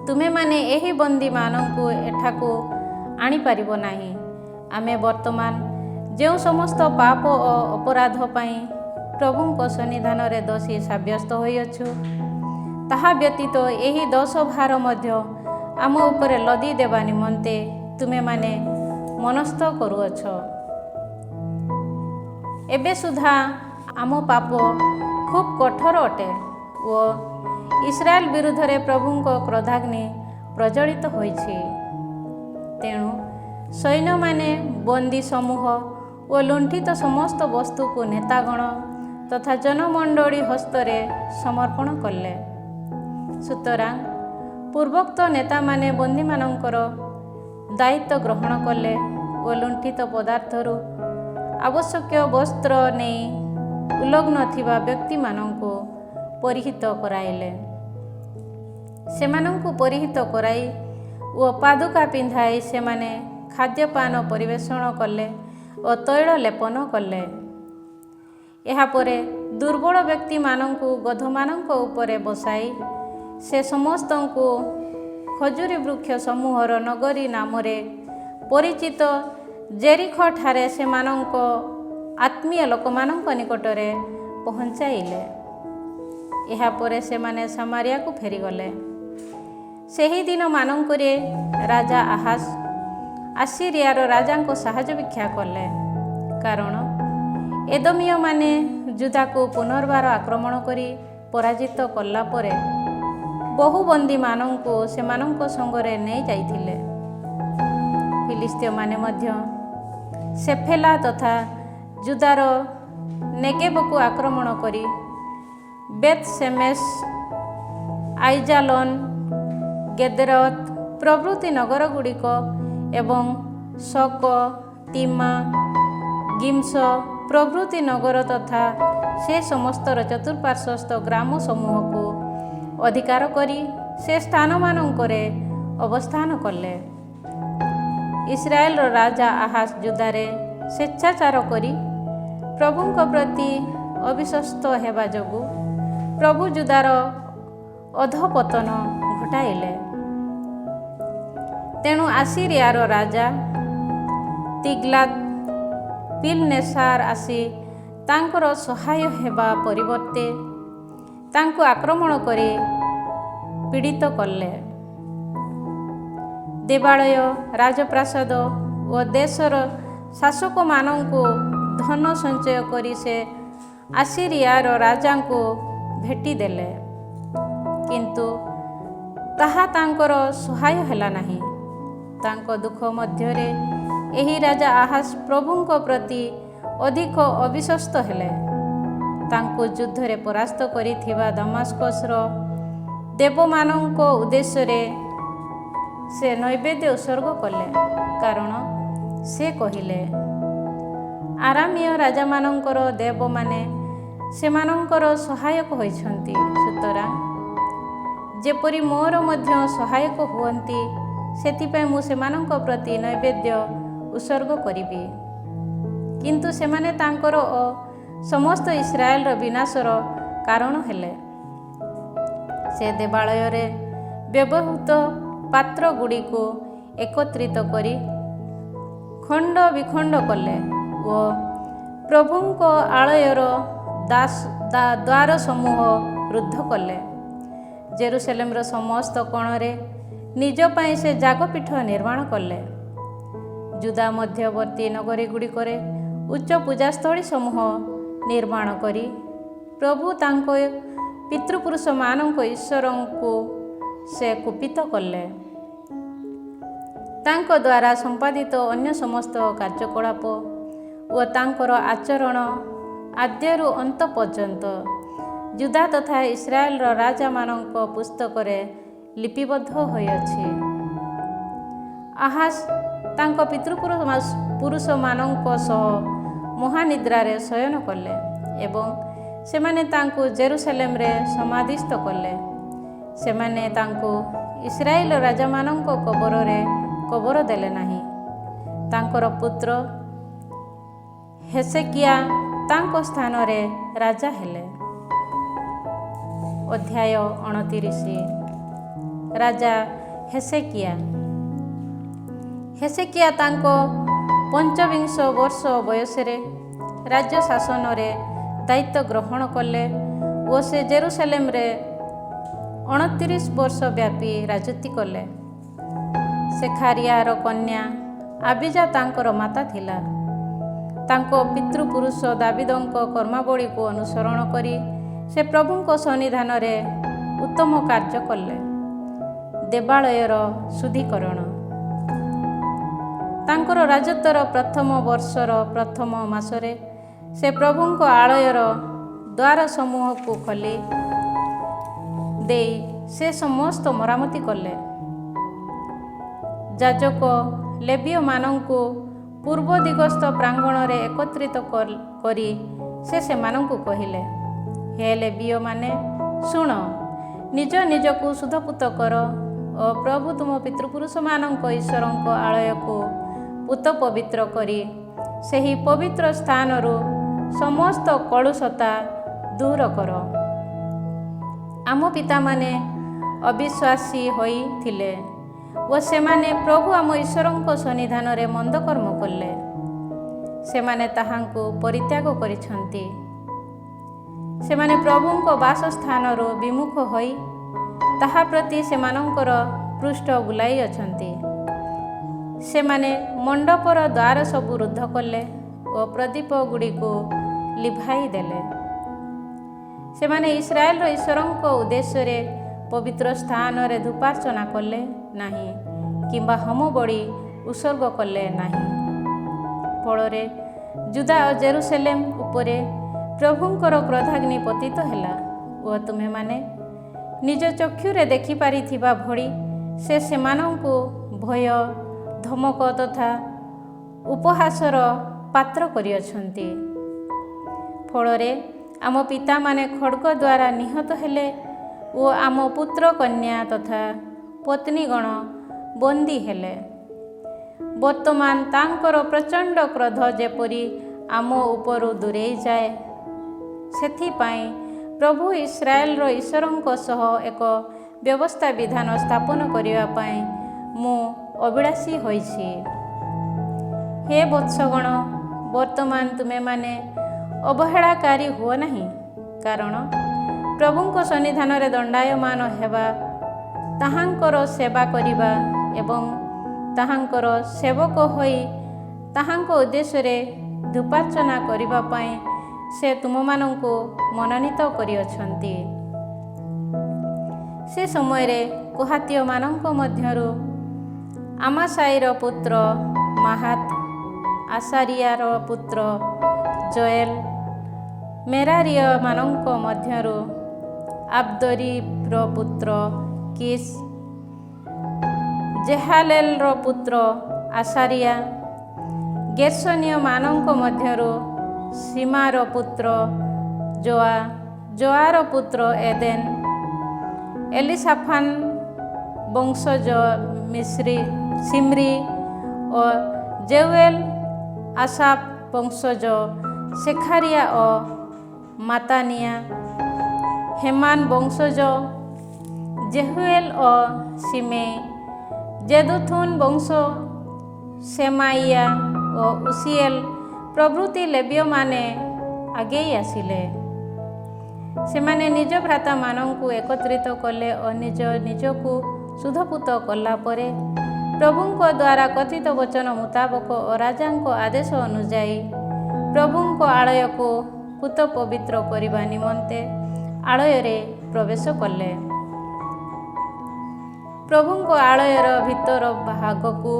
ତୁମେମାନେ ଏହି ବନ୍ଦୀମାନଙ୍କୁ ଏଠାକୁ ଆଣିପାରିବ ନାହିଁ। ଆମେ ବର୍ତ୍ତମାନ ଯେଉଁ ସମସ୍ତ ପାପ ଓ ଅପରାଧ ପାଇଁ ପ୍ରଭୁଙ୍କ ସନ୍ନିଧାନରେ ଦୋଷୀ ସାବ୍ୟସ୍ତ ହୋଇଅଛୁ, ତାହା ବ୍ୟତୀତ ଏହି 10 ଭାର ମଧ୍ୟ ଆମ ଉପରେ ଲଦି ଦେବା ନିମନ୍ତେ ତୁମେମାନେ ମନସ୍ଥ କରୁଅଛ। ଏବେ ସୁଦ୍ଧା ଆମ ପାପ ଖୁବ୍ କଠୋର ଅଟେ ଓ ଇସ୍ରାଏଲ ବିରୁଦ୍ଧରେ ପ୍ରଭୁଙ୍କ କ୍ରୋଧାଗ୍ନି ପ୍ରଜ୍ୱଳିତ ହୋଇଛି। ତେଣୁ ସୈନ୍ୟମାନେ ବନ୍ଦୀ ସମୂହ ଓ ଲୁଣ୍ଠିତ ସମସ୍ତ ବସ୍ତୁକୁ ନେତାଗଣ ତଥା ଜନମଣ୍ଡଳୀ ହସ୍ତରେ ସମର୍ପଣ କଲେ। ସୁତରାଂ ପୂର୍ବୋକ୍ତ ନେତାମାନେ ବନ୍ଦୀମାନଙ୍କର ଦାୟିତ୍ୱ ଗ୍ରହଣ କଲେ ଓ ଲୁଣ୍ଠିତ ପଦାର୍ଥରୁ ଆବଶ୍ୟକୀୟ ବସ୍ତ୍ର ନେଇ ଉଲଗ୍ନ ଥିବା ବ୍ୟକ୍ତିମାନଙ୍କୁ ପରିହିତ କରାଇଲେ। ସେମାନଙ୍କୁ ପରିହିତ କରାଇ ଓ ପାଦୁକା ପିନ୍ଧାଇ ସେମାନେ ଖାଦ୍ୟପାନ ପରିବେଷଣ କଲେ ଓ ତୈଳ ଲେପନ କଲେ। ଏହାପରେ ଦୁର୍ବଳ ବ୍ୟକ୍ତିମାନଙ୍କୁ ଗଧମାନଙ୍କ ଉପରେ ବସାଇ ସେ ସମସ୍ତଙ୍କୁ ଖଜୁରୀ ବୃକ୍ଷ ସମୂହର ନଗରୀ ନାମରେ ପରିଚିତ ଜେରିଖ ଠାରେ ସେମାନଙ୍କ ଆତ୍ମୀୟ ଲୋକମାନଙ୍କ ନିକଟରେ ପହଞ୍ଚାଇଲେ। ଏହାପରେ ସେମାନେ ସାମାରିଆକୁ ଫେରିଗଲେ। ସେହି ଦିନମାନଙ୍କରେ ରାଜା ଆହାଜ ଆସିରିଆର ରାଜାଙ୍କ ସାହାଯ୍ୟ ଭିକ୍ଷା କଲେ, କାରଣ ଏଦୋମୀୟମାନେ ଯୁଦାକୁ ପୁନର୍ବାର ଆକ୍ରମଣ କରି ପରାଜିତ କଲା ପରେ ବହୁ ବନ୍ଦୀମାନଙ୍କୁ ସେମାନଙ୍କ ସଙ୍ଗରେ ନେଇ ଯାଇଥିଲେ। ଫିଲିସ୍ତୀୟମାନେ ମଧ୍ୟ ସେଫେଲା ତଥା ଯୁଦାର ନେଗେବକୁ ଆକ୍ରମଣ କରି ବେତ୍ ସେମେସ୍, ଆଇଜାଲନ, ଗେଦେରତ୍ ପ୍ରଭୃତି ନଗରଗୁଡ଼ିକ ଏବଂ ଶକ, ତିମା, ଗିମ୍ସ ପ୍ରଭୃତି ନଗର ତଥା ସେ ସମସ୍ତର ଚତୁଃପାର୍ଶ୍ୱସ୍ଥ ଗ୍ରାମ ସମୂହକୁ ଅଧିକାର କରି ସେ ସ୍ଥାନମାନଙ୍କରେ ଅବସ୍ଥାନ କଲେ। ଇସ୍ରାଏଲର ରାଜା ଆହାଜ ଯୁଦାରେ ସ୍ୱେଚ୍ଛାଚାର କରି ପ୍ରଭୁଙ୍କ ପ୍ରତି ଅବିଶ୍ୱସ୍ତ ହେବା ଯୋଗୁଁ ପ୍ରଭୁ ଯୁଦାର ଅଧପତନ ଘଟାଇଲେ। ତେଣୁ ଆସିରିଆର ରାଜା ତିଗ୍ଲାତ୍ ପିଲ୍ନେସାର ଆସି ତାଙ୍କର ସହାୟ ହେବା ପରିବର୍ତ୍ତେ ତାଙ୍କୁ ଆକ୍ରମଣ କରି ପୀଡ଼ିତ କଲେ। ଦେବାଳୟ, ରାଜପ୍ରାସାଦ ଓ ଦେଶର ଶାସକମାନଙ୍କୁ ଧନ ସଞ୍ଚୟ କରି ସେ ଆସିରିଆର ରାଜାଙ୍କୁ ଭେଟିଦେଲେ, କିନ୍ତୁ ତାହା ତାଙ୍କର ସହାୟ ହେଲା ନାହିଁ। ତାଙ୍କ ଦୁଃଖ ମଧ୍ୟରେ ଏହି ରାଜା ଆହାଜ ପ୍ରଭୁଙ୍କ ପ୍ରତି ଅଧିକ ଅବିଶ୍ୱସ୍ତ ହେଲେ। ତାଙ୍କୁ ଯୁଦ୍ଧରେ ପରାସ୍ତ କରିଥିବା ଦମାସ୍କସର ଦେବମାନଙ୍କ ଉଦ୍ଦେଶ୍ୟରେ ସେ ନୈବେଦ୍ୟ ଉତ୍ସର୍ଗ କଲେ, କାରଣ ସେ କହିଲେ, ଆରାମୀୟ ରାଜାମାନଙ୍କର ଦେବମାନେ ସେମାନଙ୍କର ସହାୟକ ହୋଇଛନ୍ତି, ସୁତରାଂ ଯେପରି ମୋର ମଧ୍ୟ ସହାୟକ ହୁଅନ୍ତି, ସେଥିପାଇଁ ମୁଁ ସେମାନଙ୍କ ପ୍ରତି ନୈବେଦ୍ୟ ଉତ୍ସର୍ଗ କରିବି। କିନ୍ତୁ ସେମାନେ ତାଙ୍କର ଓ ସମସ୍ତ ଇସ୍ରାଏଲର ବିନାଶର କାରଣ ହେଲେ। ସେ ଦେବାଳୟରେ ବ୍ୟବହୃତ ପାତ୍ରଗୁଡ଼ିକୁ ଏକତ୍ରିତ କରି ଖଣ୍ଡ ବିଖଣ୍ଡ କଲେ ଓ ପ୍ରଭୁଙ୍କ ଆଳୟର ଦ୍ୱାର ସମୂହ ରୁଦ୍ଧ କଲେ। ଜେରୁସାଲେମର ସମସ୍ତ କୋଣରେ ନିଜ ପାଇଁ ସେ ଯାଗପୀଠ ନିର୍ମାଣ କଲେ। ଯୁଦା ମଧ୍ୟବର୍ତ୍ତୀ ନଗରୀଗୁଡ଼ିକରେ ଉଚ୍ଚ ପୂଜାସ୍ଥଳୀ ସମୂହ ନିର୍ମାଣ କରି ପ୍ରଭୁ ତାଙ୍କ ପିତୃପୁରୁଷମାନଙ୍କ ଈଶ୍ୱରଙ୍କୁ ସେ କୁପିତ କଲେ। ତାଙ୍କ ଦ୍ୱାରା ସମ୍ପାଦିତ ଅନ୍ୟ ସମସ୍ତ କାର୍ଯ୍ୟକଳାପ ଓ ତାଙ୍କର ଆଚରଣ ଆଦ୍ୟରୁ ଅନ୍ତ ପର୍ଯ୍ୟନ୍ତ ଯୁଦା ତଥା ଇସ୍ରାଏଲର ରାଜାମାନଙ୍କ ପୁସ୍ତକରେ ଲିପିବଦ୍ଧ ହୋଇଅଛି। ଆହାଜ ତାଙ୍କ ପିତୃପୁରୁଷମାନଙ୍କ ସହ ମହାନିଦ୍ରାରେ ଶୟନ କଲେ ଏବଂ ସେମାନେ ତାଙ୍କୁ ଜେରୁସାଲେମରେ ସମାଧିସ୍ଥ କଲେ। ସେମାନେ ତାଙ୍କୁ ଇସ୍ରାଏଲ ରାଜାମାନଙ୍କ କବରରେ କବର ଦେଲେ ନାହିଁ। ତାଙ୍କର ପୁତ୍ର ହେସେକିଆ ତାଙ୍କ ସ୍ଥାନରେ ରାଜା ହେଲେ। ଅଧ୍ୟାୟ 29। ରାଜା ହେସେକିଆ। ହେସେକିଆ ତାଙ୍କ 25 ବର୍ଷ ବୟସରେ ରାଜ୍ୟ ଶାସନରେ ଦାୟିତ୍ୱ ଗ୍ରହଣ କଲେ ଓ ସେ ଜେରୁସାଲେମରେ 29 ବର୍ଷ ବ୍ୟାପୀ ରାଜୁତି କଲେ। ସେଖାରିଆର କନ୍ୟା ଆବିଜା ତାଙ୍କର ମାତା ଥିଲା। ତାଙ୍କ ପିତୃପୁରୁଷ ଦାବିଦଙ୍କ କର୍ମାବଳୀକୁ ଅନୁସରଣ କରି ସେ ପ୍ରଭୁଙ୍କ ସନ୍ନିଧାନରେ ଉତ୍ତମ କାର୍ଯ୍ୟ କଲେ। ଦେବାଳୟର ଶୁଦ୍ଧୀକରଣ। ତାଙ୍କର ରାଜତ୍ୱର ପ୍ରଥମ ବର୍ଷର ପ୍ରଥମ ମାସରେ ସେ ପ୍ରଭୁଙ୍କ ଆଳୟର ଦ୍ୱାର ସମୂହକୁ ଖୋଲି ଦେଇ ସେ ସମସ୍ତ ମରାମତି କଲେ। ଯାଜକ ଲେବୀୟମାନଙ୍କୁ ପୂର୍ବ ଦିଗସ୍ଥ ପ୍ରାଙ୍ଗଣରେ ଏକତ୍ରିତ କରି ସେ ସେମାନଙ୍କୁ କହିଲେ, ହେ ଲେବୀୟମାନେ, ଶୁଣ, ନିଜ ନିଜକୁ ଶୁଦ୍ଧପୂତ କର ଓ ପ୍ରଭୁ ତୁମ ପିତୃପୁରୁଷମାନଙ୍କ ଈଶ୍ୱରଙ୍କ ଆଳୟକୁ ପୂତ ପବିତ୍ର କରି ସେହି ପବିତ୍ର ସ୍ଥାନରୁ ସମସ୍ତ କଳୁଷତା ଦୂର କର। ଆମ ପିତାମାନେ ଅବିଶ୍ୱାସୀ ହୋଇଥିଲେ ଓ ସେମାନେ ପ୍ରଭୁ ଆମ ଈଶ୍ୱରଙ୍କ ସନ୍ନିଧାନରେ ମନ୍ଦ କର୍ମ କଲେ। ସେମାନେ ତାହାଙ୍କୁ ପରିତ୍ୟାଗ କରିଛନ୍ତି। ସେମାନେ ପ୍ରଭୁଙ୍କ ବାସସ୍ଥାନରୁ ବିମୁଖ ହୋଇ ତାହା ପ୍ରତି ସେମାନଙ୍କର ପୃଷ୍ଠ ବୁଲାଇଅଛନ୍ତି। ସେମାନେ ମଣ୍ଡପର ଦ୍ୱାର ସବୁ ରୁଦ୍ଧ କଲେ ଓ ପ୍ରଦୀପ ଗୁଡ଼ିକୁ ଲିଭାଇ ଦେଲେ। ସେମାନେ ଇସ୍ରାଏଲର ଈଶ୍ୱରଙ୍କ ଉଦ୍ଦେଶ୍ୟରେ ପବିତ୍ର ସ୍ଥାନରେ ଧୂପାର୍ଚ୍ଚନା କଲେ ନାହିଁ କିମ୍ବା ହୋମ ବଳି ଉତ୍ସର୍ଗ କଲେ ନାହିଁ। ଫଳରେ ଜୁଦା ଓ ଜେରୁସଲେମ ଉପରେ ପ୍ରଭୁଙ୍କର କ୍ରୋଧାଗ୍ନି ପତିତ ହେଲା ଓ ତୁମେମାନେ ନିଜ ଚକ୍ଷୁରେ ଦେଖିପାରିଥିବା ଭଳି ସେ ସେମାନଙ୍କୁ ଭୟ, ଧମକ ତଥା ଉପହାସର ପାତ୍ର କରିଅଛନ୍ତି। ଫଳରେ ଆମ ପିତାମାନେ ଖଡ୍ଗ ଦ୍ୱାରା ନିହତ ହେଲେ ଓ ଆମ ପୁତ୍ର କନ୍ୟା ତଥା ପତ୍ନୀଗଣ ବନ୍ଦୀ ହେଲେ। ବର୍ତ୍ତମାନ ତାଙ୍କର ପ୍ରଚଣ୍ଡ କ୍ରୋଧ ଯେପରି ଆମ ଉପରୁ ଦୂରେଇ ଯାଏ, ସେଥିପାଇଁ ପ୍ରଭୁ ଇସ୍ରାଏଲର ଈଶ୍ୱରଙ୍କ ସହ ଏକ ବ୍ୟବସ୍ଥା ବିଧାନ ସ୍ଥାପନ କରିବା ପାଇଁ ମୁଁ ଅଭିଳାଷୀ ହୋଇଛି। ହେ ବତ୍ସଗଣ, ବର୍ତ୍ତମାନ ତୁମେମାନେ ଅବହେଳାକାରୀ ହୁଅ ନାହିଁ, କାରଣ ପ୍ରଭୁଙ୍କ ସନ୍ନିଧାନରେ ଦଣ୍ଡାୟମାନ ହେବା, ତାହାଙ୍କର ସେବା କରିବା ଏବଂ ତାହାଙ୍କର ସେବକ ହୋଇ ତାହାଙ୍କ ଉଦ୍ଦେଶ୍ୟରେ ଧୂପାର୍ଚ୍ଚନା କରିବା ପାଇଁ ସେ ତୁମମାନଙ୍କୁ ମନୋନୀତ କରିଅଛନ୍ତି। ସେ ସମୟରେ କୋହାତୀୟମାନଙ୍କ ମଧ୍ୟରୁ ଆମାସାଇର ପୁତ୍ର ମାହାତ, ଆସାରିୟାର ପୁତ୍ର ଜୋଏଲ, ମେରାରୀୟମାନଙ୍କ ମଧ୍ୟରୁ ଆବ୍ଦୋରିର ପୁତ୍ର କିସ୍, ଜେହାଲେଲର ପୁତ୍ର ଆସାରିୟା, ଗେର୍ଶୋନୀୟମାନଙ୍କ ମଧ୍ୟରୁ ସୀମାର ପୁତ୍ର ଜୋଆ, ଜୋଆର ପୁତ୍ର ଏଦେନ, ଏଲିସାଫାନ ବଂଶଜ ସିମ୍ରି ଓ ଜେଉଏଲ, ଆସାଫ ବଂଶଜ ସେଖାରିୟା ଓ ମାତାନିଆ, ହେମାନ ବଂଶଜ ଜେହୁଏଲ ଓ ସିମେଇ, ଜେଦୁଥୁନ ବଂଶ ସେମାଇୟା ଓ ଉସିଏଲ ପ୍ରଭୃତି ଲେବୀୟମାନେ ଆଗେଇ ଆସିଲେ। ସେମାନେ ନିଜ ଭ୍ରାତାମାନଙ୍କୁ ଏକତ୍ରିତ କଲେ ଓ ନିଜ ନିଜକୁ ଶୁଦ୍ଧପୂତ କଲା ପରେ ପ୍ରଭୁଙ୍କ ଦ୍ୱାରା କଥିତ ବଚନ ମୁତାବକ ଓ ରାଜାଙ୍କ ଆଦେଶ ଅନୁଯାୟୀ ପ୍ରଭୁଙ୍କ ଆଳୟକୁ ପୂତ ପବିତ୍ର କରିବା ନିମନ୍ତେ ଆଳୟରେ ପ୍ରବେଶ କଲେ। ପ୍ରଭୁଙ୍କ ଆଳୟର ଭିତର ଭାଗକୁ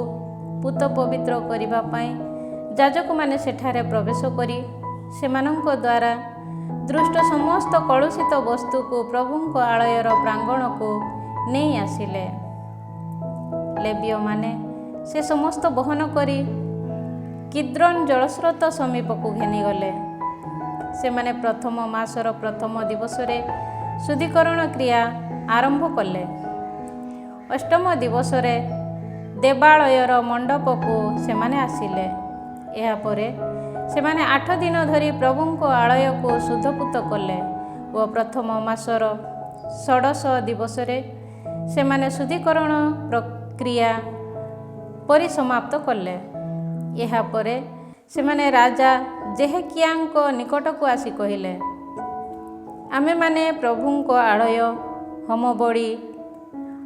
ପୂତ ପବିତ୍ର କରିବା ପାଇଁ ଯାଜକମାନେ ସେଠାରେ ପ୍ରବେଶ କରି ସେମାନଙ୍କ ଦ୍ୱାରା ଦୃଷ୍ଟ ସମସ୍ତ କଳୁଷିତ ବସ୍ତୁକୁ ପ୍ରଭୁଙ୍କ ଆଳୟର ପ୍ରାଙ୍ଗଣକୁ ନେଇ ଆସିଲେ। ଲେବୀୟମାନେ ସେ ସମସ୍ତ ବହନ କରି କିଦ୍ରୋନ ଜଳସ୍ରୋତ ସମୀପକୁ ଘେନିଗଲେ। ସେମାନେ ପ୍ରଥମ ମାସର ପ୍ରଥମ ଦିବସରେ ଶୁଦ୍ଧିକରଣ କ୍ରିୟା ଆରମ୍ଭ କଲେ। ଅଷ୍ଟମ ଦିବସରେ ଦେବାଳୟର ମଣ୍ଡପକୁ ସେମାନେ ଆସିଲେ। ଏହାପରେ ସେମାନେ 8 ଦିନ ଧରି ପ୍ରଭୁଙ୍କ ଆଳୟକୁ ଶୁଦ୍ଧପୂତ କଲେ ଓ ପ୍ରଥମ ମାସର ଷୋଡ଼ଶ ଦିବସରେ ସେମାନେ ଶୁଦ୍ଧିକରଣ ପ୍ରକ୍ରିୟା ପରିସମାପ୍ତ କଲେ। ଏହାପରେ ସେମାନେ ରାଜା ଜେହେକିୟାଙ୍କ ନିକଟକୁ ଆସି କହିଲେ, ଆମେମାନେ ପ୍ରଭୁଙ୍କ ଆଳୟ, ହୋମବଳି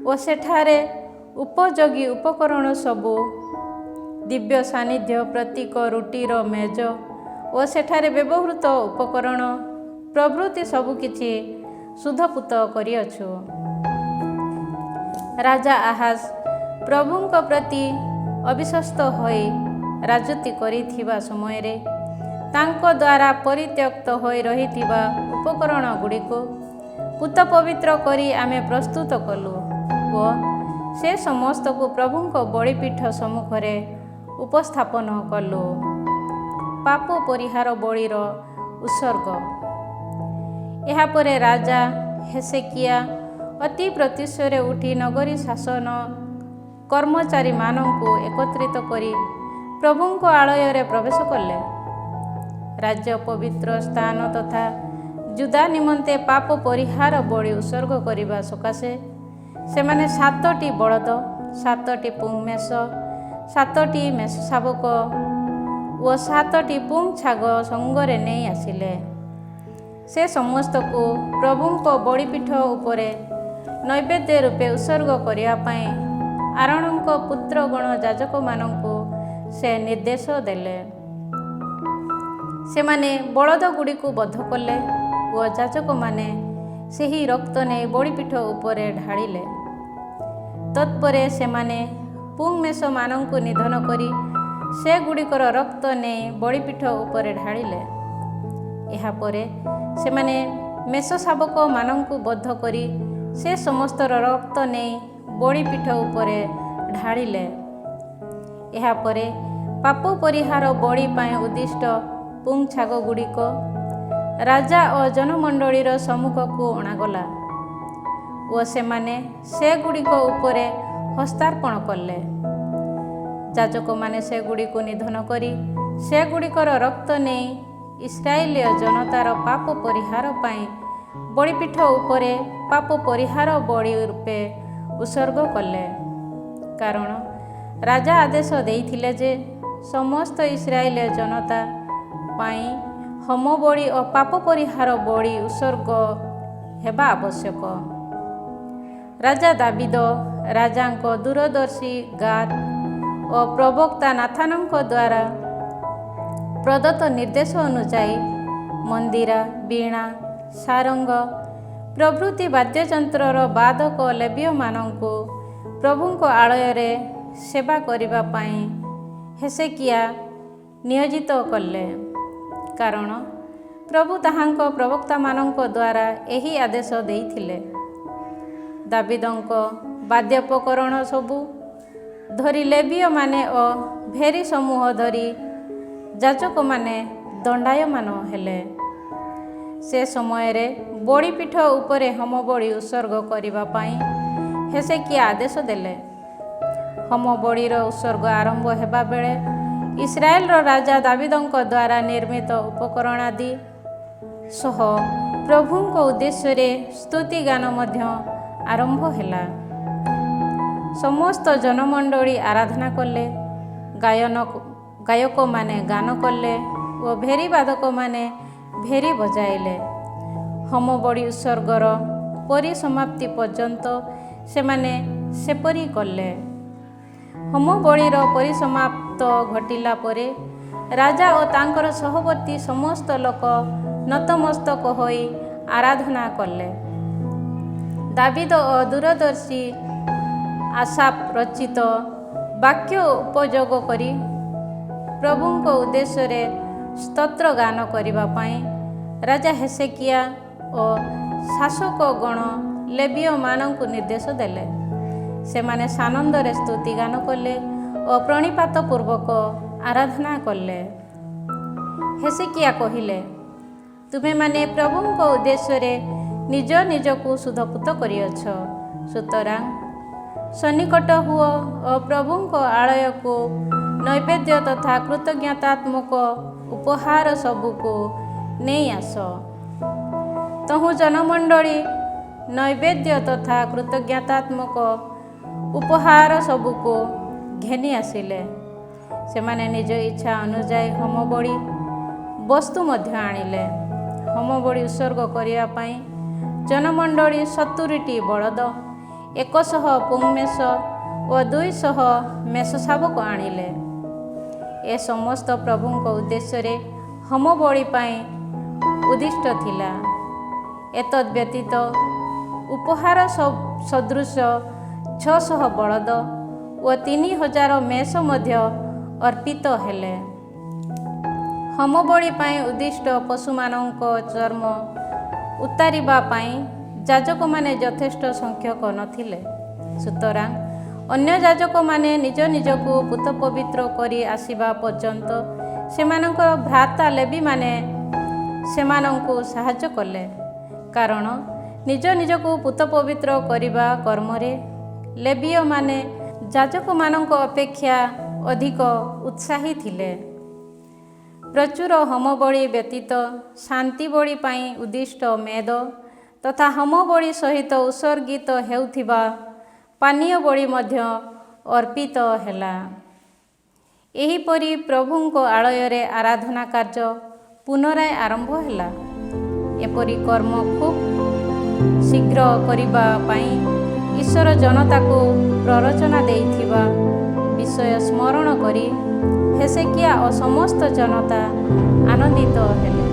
ଓ ସେଠାରେ ଉପଯୋଗୀ ଉପକରଣ ସବୁ, ଦିବ୍ୟ ସାନ୍ନିଧ୍ୟ ପ୍ରତୀକ ରୁଟିର ମେଜ ଓ ସେଠାରେ ବ୍ୟବହୃତ ଉପକରଣ ପ୍ରଭୃତି ସବୁକିଛି ଶୁଦ୍ଧପୂତ କରିଅଛୁ। ରାଜା ଆହାଜ ପ୍ରଭୁଙ୍କ ପ୍ରତି ଅବିଶ୍ୱସ୍ତ ହୋଇ ରାଜୁତି କରିଥିବା ସମୟରେ ତାଙ୍କ ଦ୍ୱାରା ପରିତ୍ୟକ୍ତ ହୋଇ ରହିଥିବା ଉପକରଣ ଗୁଡ଼ିକୁ ପୂତ ପବିତ୍ର କରି ଆମେ ପ୍ରସ୍ତୁତ କଲୁ ଓ ସେ ସମସ୍ତକୁ ପ୍ରଭୁଙ୍କ ବଳିପୀଠ ସମ୍ମୁଖରେ ଉପସ୍ଥାପନ କଲୁ। ପାପ ପରିହାର ବଳିର ଉତ୍ସର୍ଗ। ଏହାପରେ ରାଜା ହେସେକିୟା ଅତି ପ୍ରତ୍ୟୁଷରେ ଉଠି ନଗରୀ ଶାସନ କର୍ମଚାରୀମାନଙ୍କୁ ଏକତ୍ରିତ କରି ପ୍ରଭୁଙ୍କ ଆଳୟରେ ପ୍ରବେଶ କଲେ। ରାଜ୍ୟ ପବିତ୍ର ସ୍ଥାନ ତଥା ଯୁଦା ନିମନ୍ତେ ପାପ ପରିହାର ବଳି ଉତ୍ସର୍ଗ କରିବା ସକାଶେ ସେମାନେ 7ଟି ବଳଦ, 7ଟି ପୁଂ ମେଷ, 7ଟି ମେଷ ଶାବକ ଓ 7ଟି ପୁଂ ଛାଗ ସଙ୍ଗରେ ନେଇ ଆସିଲେ। ସେ ସମସ୍ତକୁ ପ୍ରଭୁଙ୍କ ବଳିପୀଠ ଉପରେ ନୈବେଦ୍ୟ ରୂପେ ଉତ୍ସର୍ଗ କରିବା ପାଇଁ ଆରୋନଙ୍କ ପୁତ୍ରଗଣ ଯାଜକମାନଙ୍କୁ ସେ ନିର୍ଦ୍ଦେଶ ଦେଲେ। ସେମାନେ ବଳଦ ଗୁଡ଼ିକୁ ବଧ କଲେ ଓ ଯାଜକମାନେ ସେହି ରକ୍ତ ନେଇ ବଳିପୀଠ ଉପରେ ଢାଳିଲେ। ତତ୍ପରେ ସେମାନେ ପୁଂମେଷମାନଙ୍କୁ ନିଧନ କରି ସେଗୁଡ଼ିକର ରକ୍ତ ନେଇ ବଳିପୀଠ ଉପରେ ଢାଳିଲେ। ଏହାପରେ ସେମାନେ ମେଷ ଶାବକମାନଙ୍କୁ ବଧ କରି ସେ ସମସ୍ତର ରକ୍ତ ନେଇ ବଳିପୀଠ ଉପରେ ଢାଳିଲେ। ଏହାପରେ ପାପ ପରିହାର ବଳି ପାଇଁ ଉଦ୍ଦିଷ୍ଟ ପୁଂ ଛାଗ ଗୁଡ଼ିକ ରାଜା ଓ ଜନମଣ୍ଡଳୀର ସମ୍ମୁଖକୁ ଅଣାଗଲା ଓ ସେମାନେ ସେଗୁଡ଼ିକ ଉପରେ ହସ୍ତାର୍ପଣ କଲେ। ଯାଜକମାନେ ସେଗୁଡ଼ିକୁ ନିଧନ କରି ସେଗୁଡ଼ିକର ରକ୍ତ ନେଇ ଇସ୍ରାଏଲୀୟ ଜନତାର ପାପ ପରିହାର ପାଇଁ ବଳିପୀଠ ଉପରେ ପାପ ପରିହାର ବଳି ରୂପେ ଉତ୍ସର୍ଗ କଲେ। କାରଣ ରାଜା ଆଦେଶ ଦେଇଥିଲେ ଯେ ସମସ୍ତ ଇସ୍ରାଏଲୀୟ ଜନତା ପାଇଁ ହୋମ ବଳି ଓ ପାପ ପରିହାର ବଳି ଉତ୍ସର୍ଗ ହେବା ଆବଶ୍ୟକ। ରାଜା ଦାବିଦ ରାଜାଙ୍କ ଦୂରଦର୍ଶୀ ଗାଦ ଓ ପ୍ରବକ୍ତା ନାଥାନଙ୍କ ଦ୍ୱାରା ପ୍ରଦତ୍ତ ନିର୍ଦ୍ଦେଶ ଅନୁଯାୟୀ ମନ୍ଦିରା, ବୀଣା, ସାରଙ୍ଗ ପ୍ରଭୃତି ବାଦ୍ୟଯନ୍ତ୍ରର ବାଦକ ଲେବୀୟମାନଙ୍କୁ ପ୍ରଭୁଙ୍କ ଆଳୟରେ ସେବା କରିବା ପାଇଁ ହେସେକିଆ ନିୟୋଜିତ କଲେ। କାରଣ ପ୍ରଭୁ ତାହାଙ୍କ ପ୍ରବକ୍ତାମାନଙ୍କ ଦ୍ୱାରା ଏହି ଆଦେଶ ଦେଇଥିଲେ। ଦାବିଦଙ୍କ ବାଦ୍ୟୋପକରଣ ସବୁ ଧରି ଲେବୀୟମାନେ ଓ ଭେରୀ ସମୂହ ଧରି ଯାଜକମାନେ ଦଣ୍ଡାୟମାନ ହେଲେ। ସେ ସମୟରେ ବଳିପୀଠ ଉପରେ ହୋମ ବଳି ଉତ୍ସର୍ଗ କରିବା ପାଇଁ ହେସେକିଆ ଆଦେଶ ଦେଲେ। ହୋମ ବଳିର ଉତ୍ସର୍ଗ ଆରମ୍ଭ ହେବା ବେଳେ ଇସ୍ରାଏଲର ରାଜା ଦାବିଦଙ୍କ ଦ୍ୱାରା ନିର୍ମିତ ଉପକରଣାଦି ସହ ପ୍ରଭୁଙ୍କ ଉଦ୍ଦେଶ୍ୟରେ ସ୍ତୁତି ଗାନ ମଧ୍ୟ ଆରମ୍ଭ ହେଲା। ସମସ୍ତ ଜନମଣ୍ଡଳୀ ଆରାଧନା କଲେ, ଗାୟକମାନେ ଗାନ କଲେ ଓ ଭେରୀ ବାଦକମାନେ ଭେରୀ ବଜାଇଲେ। ହୋମ ବଳି ଉତ୍ସର୍ଗର ପରିସମାପ୍ତି ପର୍ଯ୍ୟନ୍ତ ସେମାନେ ସେପରି କଲେ। ହୋମ ବଳିର ପରିସମାପ୍ତ ଘଟିଲା ପରେ ରାଜା ଓ ତାଙ୍କର ସହବର୍ତ୍ତୀ ସମସ୍ତ ଲୋକ ନତମସ୍ତକ ହୋଇ ଆରାଧନା କଲେ। ଦାବିଦ ଓ ଦୂରଦର୍ଶୀ ଆସାଫ ରଚିତ ବାକ୍ୟ ଉପଯୋଗ କରି ପ୍ରଭୁଙ୍କ ଉଦ୍ଦେଶ୍ୟରେ ସ୍ତୋତ୍ର ଗାନ କରିବା ପାଇଁ ରାଜା ହେସେକିଆ ଓ ଶାସକଗଣ ଲେବୀୟମାନଙ୍କୁ ନିର୍ଦ୍ଦେଶ ଦେଲେ। ସେମାନେ ସାନନ୍ଦରେ ସ୍ତୁତି ଗାନ କଲେ ଓ ପ୍ରଣିପାତ ପୂର୍ବକ ଆରାଧନା କଲେ। ହେସେକିଆ କହିଲେ, ତୁମେମାନେ ପ୍ରଭୁଙ୍କ ଉଦ୍ଦେଶ୍ୟରେ ନିଜ ନିଜକୁ ଶୁଦ୍ଧପୂତ କରିଅଛ, ସୁତରାଂ ସନ୍ନିକଟ ହୁଅ ଓ ପ୍ରଭୁଙ୍କ ଆଳୟକୁ ନୈବେଦ୍ୟ ତଥା କୃତଜ୍ଞତାତ୍ମକ ଉପହାର ସବୁକୁ ନେଇ ଆସ। ତହୁଁ ଜନମଣ୍ଡଳୀ ନୈବେଦ୍ୟ ତଥା କୃତଜ୍ଞତାତ୍ମକ ଉପହାର ସବୁକୁ ଘେନି ଆସିଲେ। ସେମାନେ ନିଜ ଇଚ୍ଛା ଅନୁଯାୟୀ ହୋମ ବଳି ବସ୍ତୁ ମଧ୍ୟ ଆଣିଲେ। ହୋମ ବଳି ଉତ୍ସର୍ଗ କରିବା ପାଇଁ ଜନମଣ୍ଡଳୀ 70ଟି ବଳଦ, 100 ପୁଂମେଷ ଓ 200 ମେଷ ଶାବକ ଆଣିଲେ। ଏ ସମସ୍ତ ପ୍ରଭୁଙ୍କ ଉଦ୍ଦେଶ୍ୟରେ ହୋମ ବଳି ପାଇଁ ଉଦ୍ଦିଷ୍ଟ ଥିଲା। ଏତଦ୍‌ବ୍ୟତୀତ ଉପହାର ସଦୃଶ 600 ବଳଦ ଓ 3000 ମେଷ ମଧ୍ୟ ଅର୍ପିତ ହେଲେ। ହୋମ ବଳି ପାଇଁ ଉଦ୍ଦିଷ୍ଟ ପଶୁମାନଙ୍କ ଚର୍ମ ଉତାରିବା ପାଇଁ ଯାଜକମାନେ ଯଥେଷ୍ଟ ସଂଖ୍ୟକ ନଥିଲେ। ସୁତରାଂ ଅନ୍ୟ ଯାଜକମାନେ ନିଜ ନିଜକୁ ପୂତ ପବିତ୍ର କରି ଆସିବା ପର୍ଯ୍ୟନ୍ତ ସେମାନଙ୍କର ଭ୍ରାତା ଲେବୀମାନେ ସେମାନଙ୍କୁ ସାହାଯ୍ୟ କଲେ। କାରଣ ନିଜ ନିଜକୁ ପୂତ ପବିତ୍ର କରିବା କର୍ମରେ ଲେବୀୟମାନେ ଯାଜକମାନଙ୍କ ଅପେକ୍ଷା ଅଧିକ ଉତ୍ସାହୀ ଥିଲେ। ପ୍ରଚୁର ହୋମବଳି ବ୍ୟତୀତ ଶାନ୍ତି ବଳି ପାଇଁ ଉଦ୍ଦିଷ୍ଟ ମେଦ ତଥା ହୋମବଳି ସହିତ ଉତ୍ସର୍ଗିତ ହେଉଥିବା ପାନୀୟ ବଳି ମଧ୍ୟ ଅର୍ପିତ ହେଲା। ଏହିପରି ପ୍ରଭୁଙ୍କ ଆଳୟରେ ଆରାଧନା କାର୍ଯ୍ୟ ପୁନରାୟ ଆରମ୍ଭ ହେଲା। ଏପରି କର୍ମ ଖୁବ୍ ଶୀଘ୍ର କରିବା ପାଇଁ ଈଶ୍ୱର ଜନତାକୁ ପ୍ରରୋଚନା ଦେଇଥିବା ବିଷୟ ସ୍ମରଣ କରି ହେzeକିଆ ଓ ସମସ୍ତ ଜନତା ଆନନ୍ଦିତ ହେଲେ।